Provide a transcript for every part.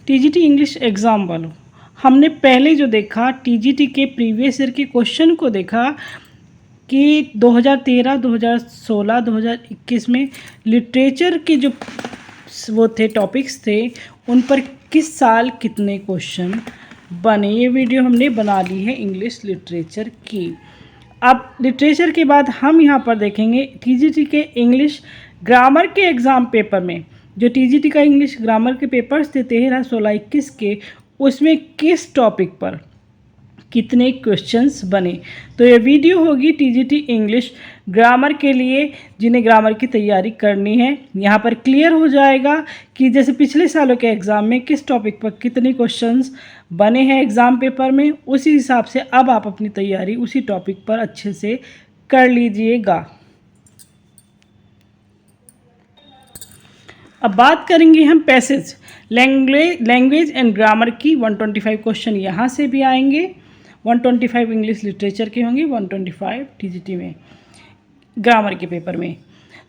TGT English exam वालों, हमने पहले जो देखा टीजीटी के प्रीवियस ईयर के क्वेश्चन को देखा कि 2013, 2016, 2021 में लिटरेचर के जो वो थे टॉपिक्स थे उन पर किस साल कितने क्वेश्चन बने। ये वीडियो हमने बना ली है इंग्लिश लिटरेचर की। अब लिटरेचर के बाद हम यहाँ पर देखेंगे टीजीटी के इंग्लिश ग्रामर के एग्ज़ाम पेपर में, जो टीजीटी का इंग्लिश ग्रामर के पेपर्स थे 13, 16, 21 के, उसमें किस टॉपिक पर कितने क्वेश्चंस बने। तो ये वीडियो होगी टीजीटी इंग्लिश ग्रामर के लिए जिन्हें ग्रामर की तैयारी करनी है। यहाँ पर क्लियर हो जाएगा कि जैसे पिछले सालों के एग्ज़ाम में किस टॉपिक पर कितने क्वेश्चंस बने हैं एग्ज़ाम पेपर में, उसी हिसाब से अब आप अपनी तैयारी उसी टॉपिक पर अच्छे से कर लीजिएगा। अब बात करेंगे हम पैसेज लैंग्वेज एंड ग्रामर की। 125 क्वेश्चन यहाँ से भी आएंगे, 125 इंग्लिश लिटरेचर के होंगे, 125 टीजीटी में ग्रामर के पेपर में।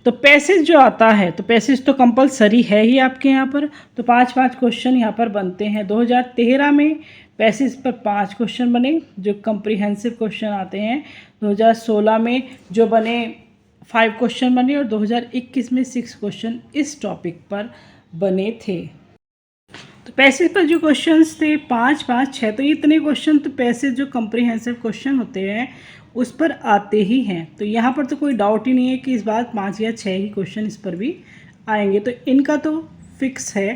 तो पैसेज जो आता है, तो पैसेज तो कंपलसरी है ही आपके यहाँ पर। तो 5-5 क्वेश्चन यहाँ पर बनते हैं। 2013 में पैसेज पर 5 क्वेश्चन बने जो कम्प्रीहेंसिव क्वेश्चन आते हैं। 2016 में जो बने 5 क्वेश्चन बने और 2021 में 6 क्वेश्चन इस टॉपिक पर बने थे। तो पैसेज पर जो क्वेश्चंस थे 5, 5, 6, तो इतने क्वेश्चन तो पैसेज जो कम्प्रीहेंसिव क्वेश्चन होते हैं उस पर आते ही हैं। तो यहाँ पर तो कोई डाउट ही नहीं है कि इस बार 5 या 6 ही क्वेश्चन इस पर भी आएंगे। तो इनका तो फिक्स है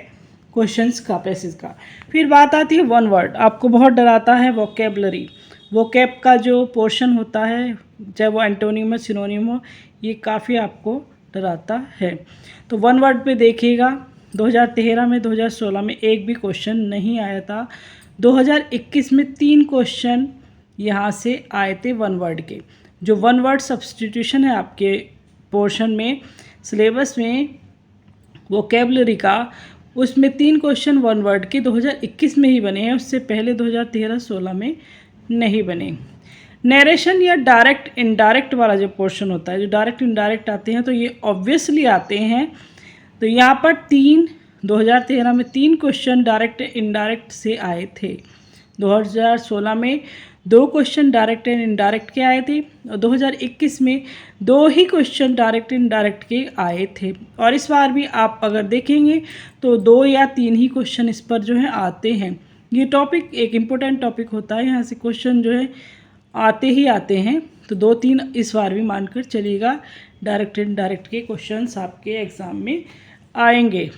क्वेश्चंस का, पैसेज का। फिर बात आती है वन वर्ड। आपको बहुत डराता है वोकेबलरी, वोकैब का जो पोर्शन होता है, चाहे वो एंटोनिम हो सिनोनिम हो, ये काफ़ी आपको डराता है। तो वन वर्ड पे देखिएगा 2013 में 2016 में एक भी क्वेश्चन नहीं आया था। 2021 में 3 क्वेश्चन यहाँ से आए थे वन वर्ड के। जो वन वर्ड सब्स्टिट्यूशन है आपके पोर्शन में सिलेबस में वोकैबलरी का, उसमें 3 क्वेश्चन वन वर्ड के 2021 में ही बने हैं, उससे पहले 2013-16 में नहीं बने। नरेशन या डायरेक्ट इनडायरेक्ट वाला जो पोर्शन होता है, जो डायरेक्ट इनडायरेक्ट आते हैं तो ये ऑब्वियसली आते हैं। तो यहाँ पर 2013 में 3 क्वेश्चन डायरेक्ट इनडायरेक्ट से आए थे। 2016 में 2 क्वेश्चन डायरेक्ट एंड इनडायरेक्ट के आए थे और 2021 में 2 ही क्वेश्चन डायरेक्ट इनडायरेक्ट के आए थे। और इस बार भी आप अगर देखेंगे तो 2 या 3 ही क्वेश्चन इस पर जो है आते हैं। ये टॉपिक एक इम्पोर्टेंट टॉपिक होता है, यहाँ से क्वेश्चन जो है आते ही आते हैं। तो 2-3 इस बार भी मानकर चलिएगा डायरेक्ट इनडायरेक्ट के क्वेश्चंस आपके एग्ज़ाम में आएंगे।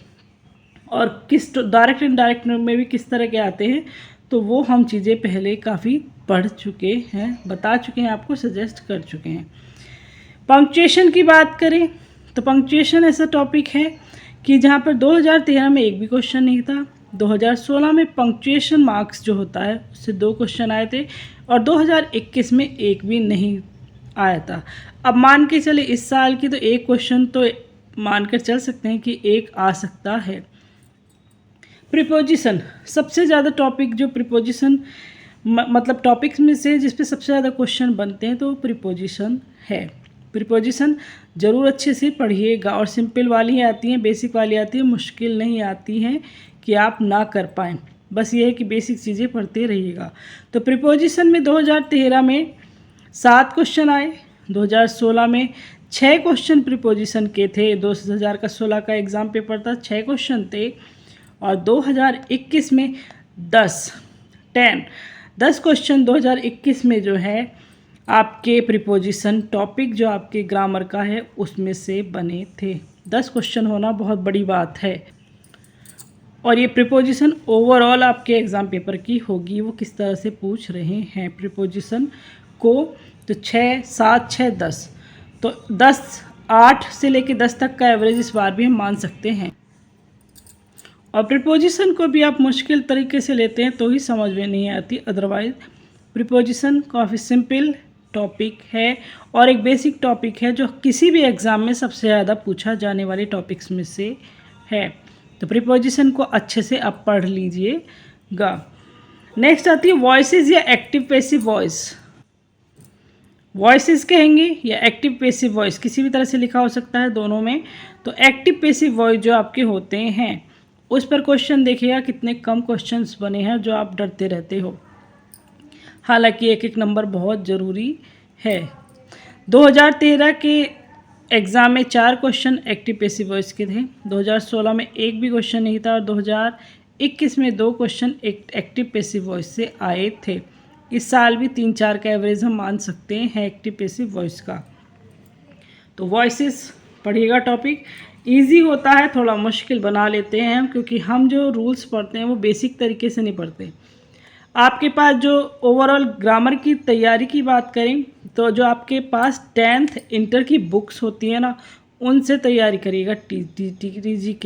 और किस डायरेक्ट इनडायरेक्ट में भी किस तरह के आते हैं तो वो हम चीज़ें पहले काफ़ी पढ़ चुके हैं, बता चुके हैं, आपको सजेस्ट कर चुके हैं। पंक्चुएशन की बात करें तो पंक्चुएशन ऐसा टॉपिक है कि जहाँ पर 2013 में एक भी क्वेश्चन नहीं था। 2016 में पंक्चुएशन मार्क्स जो होता है उससे 2 क्वेश्चन आए थे और 2021 में एक भी नहीं आया था। अब मान के चले इस साल की तो एक क्वेश्चन तो मानकर चल सकते हैं कि एक आ सकता है। प्रीपोजिशन सबसे ज़्यादा टॉपिक जो प्रीपोजिशन मतलब टॉपिक्स में से जिस पे सबसे ज़्यादा क्वेश्चन बनते हैं तो प्रीपोजिशन है। प्रीपोजिशन ज़रूर अच्छे से पढ़िएगा और सिंपल वाली ही आती हैं, बेसिक वाली आती है, मुश्किल नहीं आती हैं कि आप ना कर पाएँ। बस ये है कि बेसिक चीज़ें पढ़ते रहिएगा। तो प्रीपोजिशन में 2013 में 7 क्वेश्चन आए, 2016 में 6 क्वेश्चन प्रीपोजिशन के थे। 2016 का एग्ज़ाम पेपर था, 6 क्वेश्चन थे। और 2021 में 10 क्वेश्चन 2021 में जो है आपके प्रीपोजिशन टॉपिक जो आपके ग्रामर का है उसमें से बने थे। 10 क्वेश्चन होना बहुत बड़ी बात है। और ये प्रीपोजिशन ओवरऑल आपके एग्ज़ाम पेपर की होगी, वो किस तरह से पूछ रहे हैं प्रीपोजिशन को। तो 6, 7, 6, 10, तो 10, 8 से लेके 10 तक का एवरेज इस बार भी हम मान सकते हैं। और प्रीपोजिशन को भी आप मुश्किल तरीके से लेते हैं तो ही समझ में नहीं आती, अदरवाइज प्रीपोजिशन काफ़ी सिंपल टॉपिक है और एक बेसिक टॉपिक है जो किसी भी एग्ज़ाम में सबसे ज़्यादा पूछा जाने वाले टॉपिक्स में से है। तो प्रीपोजिशन को अच्छे से आप पढ़ लीजिएगा। नेक्स्ट आती है वॉइसेस या एक्टिव पैसिव वॉइस। वॉइसेस कहेंगे या एक्टिव पैसिव वॉइस, किसी भी तरह से लिखा हो सकता है दोनों में। तो एक्टिव पैसिव वॉइस जो आपके होते हैं उस पर क्वेश्चन देखिएगा कितने कम क्वेश्चंस बने हैं जो आप डरते रहते हो। हालांकि एक एक नंबर बहुत ज़रूरी है। 2013 के एग्ज़ाम में 4 क्वेश्चन एक्टिव पैसिव वॉइस के थे, 2016 में एक भी क्वेश्चन नहीं था और 2021 में 2 क्वेश्चन एक्टिव पैसिव वॉइस से आए थे। इस साल भी 3-4 का एवरेज हम मान सकते हैं एक्टिव पैसिव वॉइस का। तो वॉइसेस पढ़िएगा, टॉपिक इजी होता है, थोड़ा मुश्किल बना लेते हैं हम, क्योंकि हम जो रूल्स पढ़ते हैं वो बेसिक तरीके से नहीं पढ़ते। आपके पास जो ओवरऑल ग्रामर की तैयारी की बात करें तो जो आपके पास 10th इंटर की बुक्स होती हैं ना, उनसे तैयारी करिएगा टीजीटी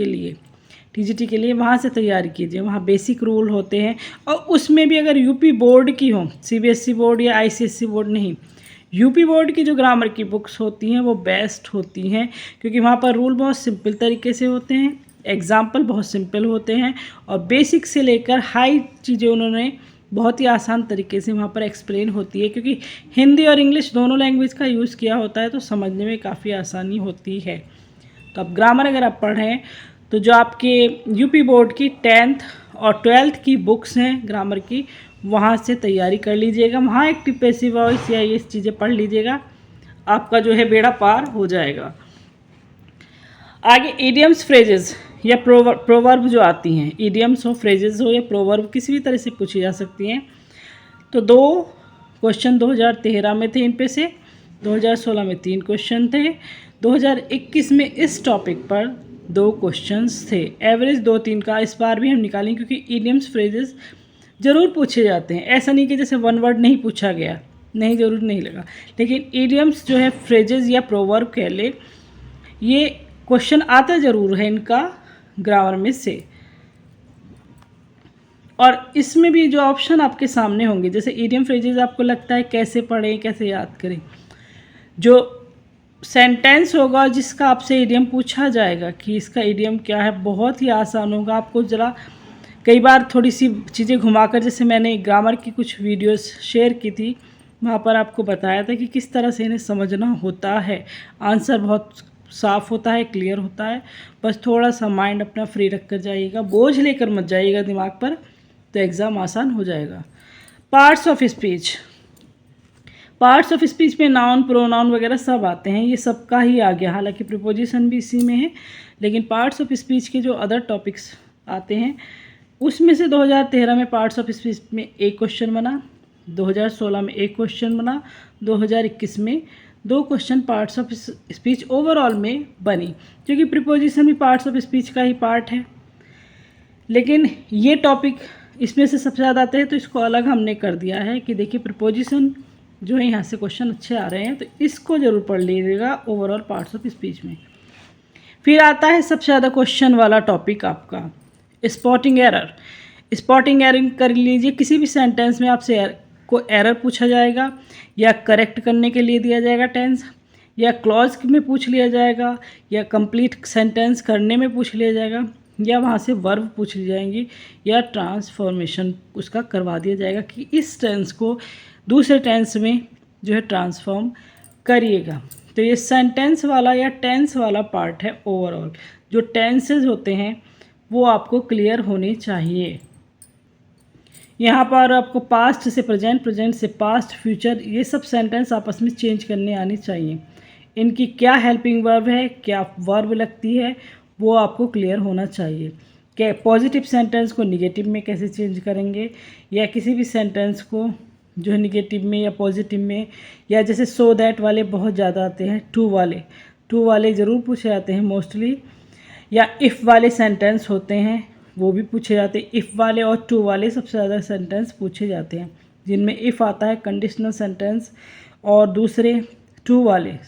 के लिए वहाँ से तैयारी कीजिए। वहाँ बेसिक रूल होते हैं और उसमें भी अगर यूपी बोर्ड की हो, सीबीएसई बोर्ड या आईसीएसई बोर्ड नहीं, यूपी बोर्ड की जो ग्रामर की बुक्स होती हैं वो बेस्ट होती हैं, क्योंकि वहाँ पर रूल बहुत सिंपल तरीके से होते हैं, एग्जाम्पल बहुत सिंपल होते हैं और बेसिक से लेकर हाई चीज़ें उन्होंने बहुत ही आसान तरीके से वहाँ पर एक्सप्लेन होती है, क्योंकि हिंदी और इंग्लिश दोनों लैंग्वेज का यूज़ किया होता है तो समझने में काफ़ी आसानी होती है। तो अब ग्रामर अगर आप पढ़ें तो जो आपके यूपी बोर्ड की 10th और 12th की बुक्स हैं ग्रामर की, वहाँ से तैयारी कर लीजिएगा। वहाँ एक्टिव पैसिव वॉइस या ये चीज़ें पढ़ लीजिएगा, आपका जो है बेड़ा पार हो जाएगा। आगे इडियम्स, फ्रेजेस या प्रोवर्ब जो आती हैं, इडियम्स हो, फ्रेजेस हो या प्रोवर्ब किसी भी तरह से पूछी जा सकती हैं। तो 2 क्वेश्चन 2013 में थे इन पे से, 2016 में 3 क्वेश्चन थे, 2021 में इस टॉपिक पर 2 क्वेश्चंस थे। एवरेज 2-3 का इस बार भी हम निकालेंगे, क्योंकि इडियम्स फ्रेजेस ज़रूर पूछे जाते हैं। ऐसा नहीं कि जैसे 1 वर्ड नहीं पूछा गया, नहीं ज़रूर नहीं लगा, लेकिन इडियम्स जो है फ्रेजेस या प्रोवर्ब कह ले, ये क्वेश्चन आता ज़रूर है इनका ग्रामर में से। और इसमें भी जो ऑप्शन आपके सामने होंगे, जैसे इडियम फ्रेजेस आपको लगता है कैसे पढ़ें, कैसे याद करें, जो सेंटेंस होगा जिसका आपसे इडियम पूछा जाएगा कि इसका इडियम क्या है, बहुत ही आसान होगा। आपको ज़रा कई बार थोड़ी सी चीज़ें घुमाकर, जैसे मैंने ग्रामर की कुछ वीडियोस शेयर की थी, वहाँ पर आपको बताया था कि किस तरह से इन्हें समझना होता है। आंसर बहुत साफ़ होता है, क्लियर होता है, बस थोड़ा सा माइंड अपना फ्री रख कर जाइएगा, बोझ लेकर मत जाइएगा दिमाग पर, तो एग्ज़ाम आसान हो जाएगा। पार्ट्स ऑफ स्पीच में नाउन, प्रोनाउन वगैरह सब आते हैं, ये सबका ही आ गया। हालांकि प्रीपोजिशन भी इसी में है, लेकिन पार्ट्स ऑफ स्पीच के जो अदर टॉपिक्स आते हैं उसमें से 2013 में पार्ट्स ऑफ स्पीच में 1 क्वेश्चन बना, 2016 में 1 क्वेश्चन बना, 2021 में 2 question parts of speech overall में बनी, क्योंकि प्रीपोजिशन भी पार्ट्स ऑफ स्पीच का ही पार्ट है। लेकिन ये टॉपिक इसमें से सबसे ज़्यादा आते हैं, तो इसको अलग हमने कर दिया है कि देखिए प्रीपोजिशन जो है यहाँ से क्वेश्चन अच्छे आ रहे हैं, तो इसको ज़रूर पढ़ लीजिएगा ओवरऑल पार्ट्स ऑफ स्पीच में। फिर आता है सबसे ज़्यादा क्वेश्चन वाला टॉपिक आपका स्पॉटिंग एरर। स्पॉटिंग एरर कर लीजिए, किसी भी सेंटेंस में आपसे को एरर पूछा जाएगा या करेक्ट करने के लिए दिया जाएगा टेंस, या क्लॉज में पूछ लिया जाएगा, या कंप्लीट सेंटेंस करने में पूछ लिया जाएगा, या वहाँ से वर्ब पूछ ली जाएंगी, या ट्रांसफॉर्मेशन उसका करवा दिया जाएगा कि इस टेंस को दूसरे टेंस में जो है ट्रांसफॉर्म करिएगा। तो ये सेंटेंस वाला या टेंस वाला पार्ट है ओवरऑल। जो टेंसेस होते हैं वो आपको क्लियर होने चाहिए। यहाँ पर आपको पास्ट से प्रेजेंट, प्रेजेंट से पास्ट, फ्यूचर, ये सब सेंटेंस आपस में चेंज करने आनी चाहिए। इनकी क्या हेल्पिंग वर्ब है, क्या वर्ब लगती है, वो आपको क्लियर होना चाहिए। क्या पॉजिटिव सेंटेंस को निगेटिव में कैसे चेंज करेंगे, या किसी भी सेंटेंस को जो है निगेटिव में या पॉजिटिव में, या जैसे सो दैट वाले बहुत ज़्यादा आते हैं, टू वाले ज़रूर पूछे जाते हैं मोस्टली, या इफ़ वाले सेंटेंस होते हैं वो भी पूछे जाते हैं। इफ़ वाले और टू वाले सबसे ज़्यादा सेंटेंस पूछे जाते हैं, जिनमें इफ़ आता है कंडीशनल सेंटेंस, और दूसरे टू वाले,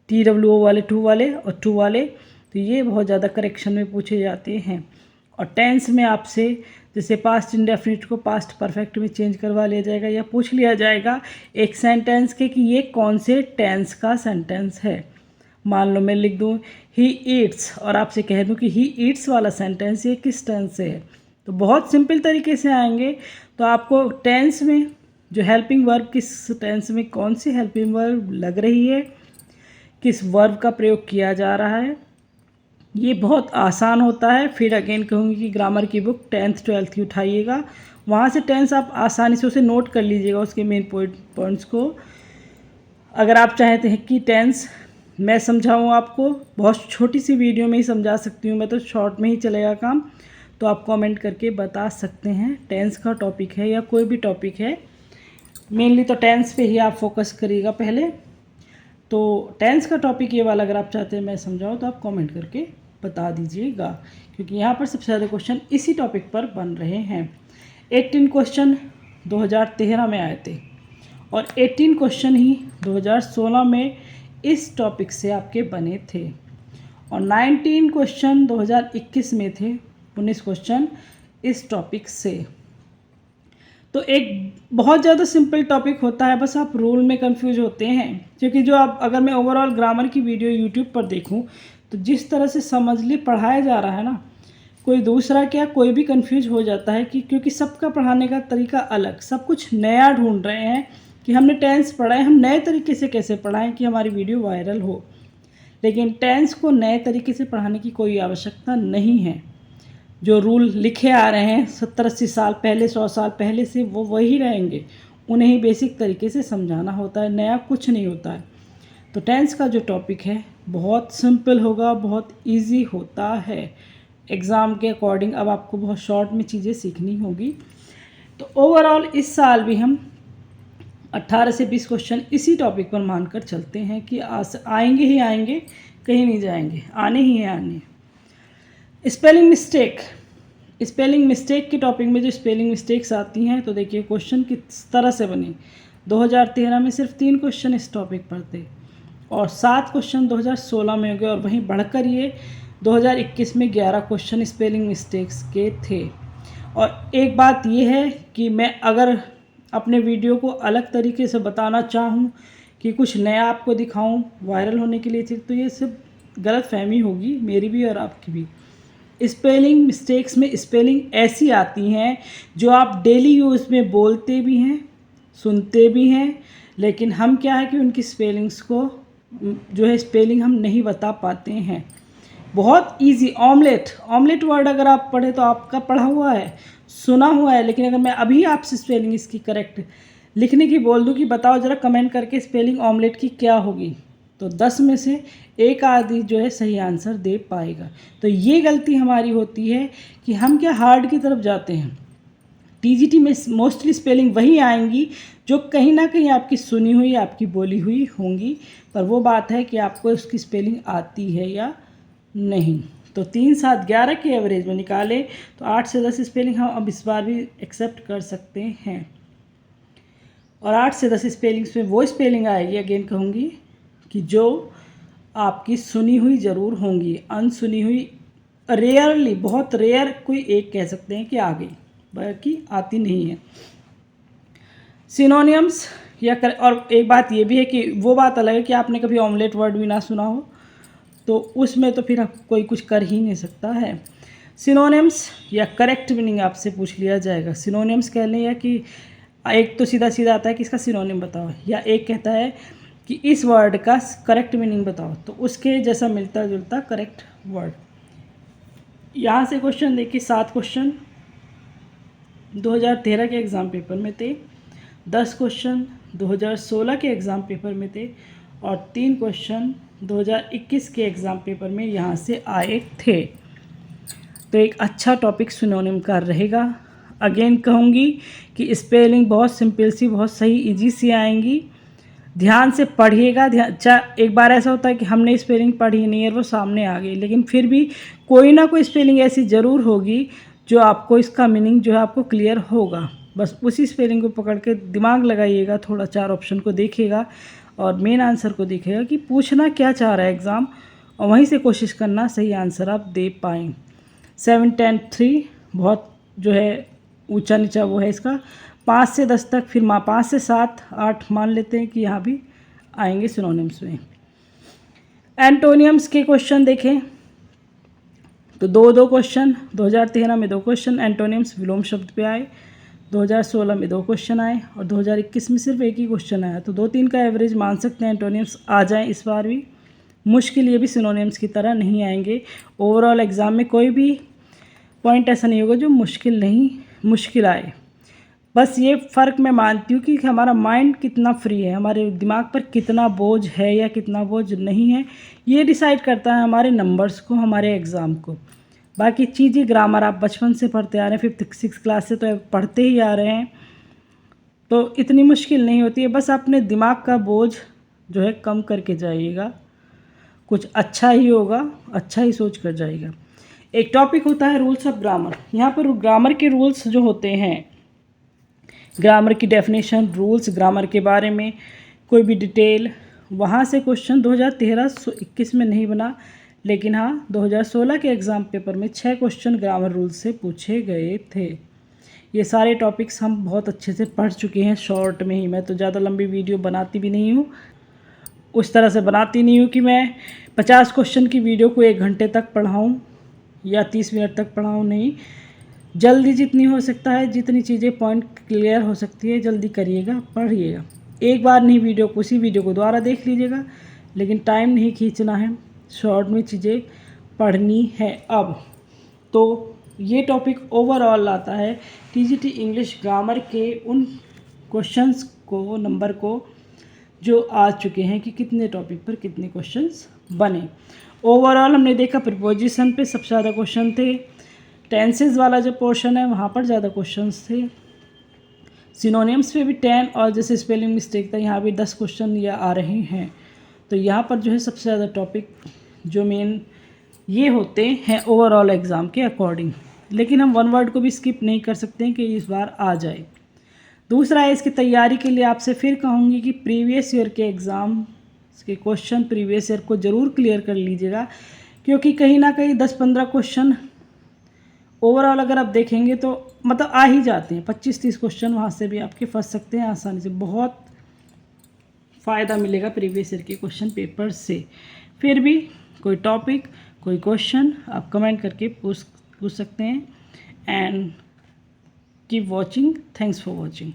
TWO वाले, टू वाले और टू वाले, तो ये बहुत ज़्यादा करेक्शन में पूछे जाते हैं। और टेंस में आपसे जैसे पास्ट इंडेफिनिट को पास्ट परफेक्ट में चेंज करवा लिया जाएगा, या पूछ लिया जाएगा एक सेंटेंस के कि ये कौन से टेंस का सेंटेंस है। मान लो मैं लिख दूँ ही ईट्स और आपसे कह दूँ कि ही ईट्स वाला सेंटेंस ये किस टेंस से है, तो बहुत सिंपल तरीके से आएंगे। तो आपको टेंस में जो हेल्पिंग वर्ब किस टेंस में कौन सी हेल्पिंग वर्ब लग रही है, किस वर्ब का प्रयोग किया जा रहा है, ये बहुत आसान होता है। फिर अगेन कहूँगी कि ग्रामर की बुक 10th 12th की उठाइएगा, वहाँ से टेंस आप आसानी से उसे नोट कर लीजिएगा, उसके मेन पॉइंट्स को। अगर आप चाहते हैं कि टेंस मैं समझाऊँ आपको, बहुत छोटी सी वीडियो में ही समझा सकती हूँ मैं, तो शॉर्ट में ही चलेगा काम, तो आप कमेंट करके बता सकते हैं। टेंस का टॉपिक है या कोई भी टॉपिक है, मेनली तो टेंस पे ही आप फोकस करिएगा पहले। तो टेंस का टॉपिक ये वाला अगर आप चाहते हैं मैं समझाऊँ तो आप कमेंट करके बता दीजिएगा, क्योंकि यहाँ पर सबसे ज़्यादा क्वेश्चन इसी टॉपिक पर बन रहे हैं। 18 क्वेश्चन 2013 में आए थे और 18 क्वेश्चन ही 2016 में इस टॉपिक से आपके बने थे, और 19 क्वेश्चन 2021 में थे, 19 क्वेश्चन इस टॉपिक से। तो एक बहुत ज़्यादा सिंपल टॉपिक होता है, बस आप रूल में कंफ्यूज होते हैं, क्योंकि जो आप अगर मैं ओवरऑल ग्रामर की वीडियो यूट्यूब पर देखूं तो जिस तरह से समझ ली पढ़ाया जा रहा है ना, कोई दूसरा क्या कोई भी कंफ्यूज हो जाता है कि क्योंकि सबका पढ़ाने का तरीका अलग, सब कुछ नया ढूंढ रहे हैं कि हमने टेंस पढ़ाए, हम नए तरीके से कैसे पढ़ाएं कि हमारी वीडियो वायरल हो। लेकिन टेंस को नए तरीके से पढ़ाने की कोई आवश्यकता नहीं है। जो रूल लिखे आ रहे हैं 70-80 साल पहले, 100 साल पहले से, वो वही रहेंगे, उन्हें ही बेसिक तरीके से समझाना होता है, नया कुछ नहीं होता है। तो टेंस का जो टॉपिक है बहुत सिंपल होगा, बहुत इजी होता है। एग्ज़ाम के अकॉर्डिंग अब आपको बहुत शॉर्ट में चीज़ें सीखनी होगी। तो ओवरऑल इस साल भी हम 18 से 20 क्वेश्चन इसी टॉपिक पर मानकर चलते हैं कि आएंगे ही आएंगे, कहीं नहीं जाएंगे, आने ही हैं आने। स्पेलिंग मिस्टेक के टॉपिक में जो स्पेलिंग मिस्टेक्स आती हैं, तो देखिए क्वेश्चन किस तरह से बने। 2013 में सिर्फ 3 क्वेश्चन इस टॉपिक पर थे और 7 क्वेश्चन 2016 में हो गए, और वहीं बढ़कर ये 2021 में 11 क्वेश्चन स्पेलिंग मिस्टेक्स के थे। और एक बात ये है कि मैं अगर अपने वीडियो को अलग तरीके से बताना चाहूँ कि कुछ नया आपको दिखाऊँ वायरल होने के लिए, तो ये सब गलत फहमी होगी, मेरी भी और आपकी भी। स्पेलिंग मिस्टेक्स में स्पेलिंग ऐसी आती हैं जो आप डेली यूज़ में बोलते भी हैं, सुनते भी हैं, लेकिन हम क्या है कि उनकी स्पेलिंग्स को जो है स्पेलिंग हम नहीं बता पाते हैं। बहुत इजी, ऑमलेट वर्ड अगर आप पढ़े तो आपका पढ़ा हुआ है, सुना हुआ है, लेकिन अगर मैं अभी आपसे स्पेलिंग इसकी करेक्ट लिखने की बोल दूं कि बताओ ज़रा कमेंट करके स्पेलिंग ऑमलेट की क्या होगी, तो 10 में से एक आदमी जो है सही आंसर दे पाएगा। तो ये गलती हमारी होती है कि हम क्या हार्ड की तरफ जाते हैं। टीजीटी में मोस्टली स्पेलिंग वही आएंगी जो कहीं ना कहीं आपकी सुनी हुई, आपकी बोली हुई होंगी, पर वो बात है कि आपको उसकी स्पेलिंग आती है या नहीं। तो 3, 7, 11 के एवरेज में निकालें तो 8 से 10 स्पेलिंग हम अब इस बार भी एक्सेप्ट कर सकते हैं। और 8 से 10 स्पेलिंग्स में वो स्पेलिंग आएगी, अगेन कहूँगी, कि जो आपकी सुनी हुई ज़रूर होंगी, अनसुनी हुई रेयरली, बहुत रेयर कोई एक कह सकते हैं कि आ गई, बाकी आती नहीं है। सिनोनियम्स और एक बात ये भी है कि वो बात अलग है कि आपने कभी ऑमलेट वर्ड भी ना सुना हो, तो उसमें तो फिर कोई कुछ कर ही नहीं सकता है। सिनोनिम्स या करेक्ट मीनिंग आपसे पूछ लिया जाएगा। सिनोनिम्स कह लें, या कि एक तो सीधा सीधा आता है कि इसका सिनोनिम बताओ, या एक कहता है कि इस वर्ड का करेक्ट मीनिंग बताओ, तो उसके जैसा मिलता जुलता करेक्ट वर्ड। यहाँ से क्वेश्चन देखिए, 7 क्वेश्चन 2013 के एग्ज़ाम पेपर में थे, 10 क्वेश्चन 2016 के एग्ज़ाम पेपर में थे, और 3 क्वेश्चन 2021 के एग्ज़ाम पेपर में यहाँ से आए थे। तो एक अच्छा टॉपिक सिनोनिम का रहेगा। अगेन कहूँगी कि स्पेलिंग बहुत सिंपल सी, बहुत सही, इजी सी आएंगी, ध्यान से पढ़िएगा। एक बार ऐसा होता है कि हमने स्पेलिंग पढ़ी नहीं है, वो सामने आ गई, लेकिन फिर भी कोई ना कोई स्पेलिंग ऐसी ज़रूर होगी जो आपको इसका मीनिंग जो है आपको क्लियर होगा। बस उसी स्पेलिंग को पकड़ के दिमाग लगाइएगा, थोड़ा 4 ऑप्शन को देखिएगा और मेन आंसर को देखिएगा कि पूछना क्या चाह रहा है एग्ज़ाम, और वहीं से कोशिश करना सही आंसर आप दे पाएँ। 7, 10, 3 बहुत जो है ऊंचा नीचा वो है इसका। 5 से 10 तक, फिर 5 से 7, 8 मान लेते हैं कि यहाँ भी आएंगे सिनोनिम्स में। एंटोनियम्स के क्वेश्चन देखें तो 2 क्वेश्चन 2013 में 2 क्वेश्चन एंटोनियम्स विलोम शब्द पे आए, 2016 में 2 क्वेश्चन आए, और 2021 में सिर्फ एक ही क्वेश्चन आया। तो 2-3 का एवरेज मान सकते हैं एंटोनियम्स आ जाएं इस बार भी। मुश्किल ये भी सिनोनिम्स की तरह नहीं आएंगे। ओवरऑल एग्ज़ाम में कोई भी पॉइंट ऐसा नहीं होगा जो मुश्किल आए। बस ये फ़र्क मैं मानती हूँ कि हमारा माइंड कितना फ्री है, हमारे दिमाग पर कितना बोझ है या कितना बोझ नहीं है, ये डिसाइड करता है हमारे नंबर्स को, हमारे एग्ज़ाम को। बाकी चीज़ें ग्रामर आप बचपन से पढ़ते आ रहे हैं, 5th 6th क्लास से तो पढ़ते ही आ रहे हैं, तो इतनी मुश्किल नहीं होती है। बस अपने दिमाग का बोझ जो है कम करके जाइएगा, कुछ अच्छा ही होगा, अच्छा ही सोच कर जाइएगा। एक टॉपिक होता है रूल्स ऑफ ग्रामर। यहाँ पर ग्रामर के रूल्स जो होते हैं, ग्रामर की डेफिनेशन, रूल्स, ग्रामर के बारे में कोई भी डिटेल, वहाँ से क्वेश्चन 2013-21 में नहीं बना, लेकिन हाँ 2016 के एग्ज़ाम पेपर में 6 क्वेश्चन ग्रामर रूल्स से पूछे गए थे। ये सारे टॉपिक्स हम बहुत अच्छे से पढ़ चुके हैं शॉर्ट में ही। मैं तो ज़्यादा लंबी वीडियो बनाती भी नहीं हूँ, उस तरह से बनाती नहीं हूँ कि मैं 50 क्वेश्चन की वीडियो को 1 घंटे तक पढ़ाऊँ या 30 मिनट तक पढ़ाऊँ। नहीं, जल्दी जितनी हो सकता है, जितनी चीज़ें पॉइंट क्लियर हो सकती है, जल्दी करिएगा, पढ़िएगा। एक बार नहीं उसी वीडियो को दोबारा देख लीजिएगा, लेकिन टाइम नहीं खींचना है, शॉर्ट में चीज़ें पढ़नी है। अब तो ये टॉपिक ओवरऑल आता है टीजीटी इंग्लिश ग्रामर के उन क्वेश्चंस को, नंबर को जो आ चुके हैं कि कितने टॉपिक पर कितने क्वेश्चंस बने। ओवरऑल हमने देखा प्रीपोजिशन पे सबसे ज़्यादा क्वेश्चन थे, टेंसेस वाला जो पोर्शन है वहाँ पर ज़्यादा क्वेश्चंस थे, सिनोनिम्स पे भी 10 और जैसे स्पेलिंग मिस्टेक था यहाँ भी 10 क्वेश्चन या आ रहे हैं। तो यहाँ पर जो है सबसे ज़्यादा टॉपिक जो मेन ये होते हैं ओवरऑल एग्ज़ाम के अकॉर्डिंग। लेकिन हम 1 वर्ड को भी स्किप नहीं कर सकते हैं कि इस बार आ जाए। दूसरा है, इसकी तैयारी के लिए आपसे फिर कहूँगी कि प्रीवियस ईयर के एग्ज़ाम के क्वेश्चन प्रीवियस ईयर को ज़रूर क्लियर कर लीजिएगा, क्योंकि कहीं ना कहीं 10-15 क्वेश्चन ओवरऑल अगर आप देखेंगे तो मतलब आ ही जाते हैं। 25-30 क्वेश्चन वहाँ से भी आपके फंस सकते हैं आसानी से। बहुत फ़ायदा मिलेगा प्रीवियस ईयर के क्वेश्चन पेपर से। फिर भी कोई टॉपिक, कोई क्वेश्चन आप कमेंट करके पूछ सकते हैं। And keep watching. Thanks for watching.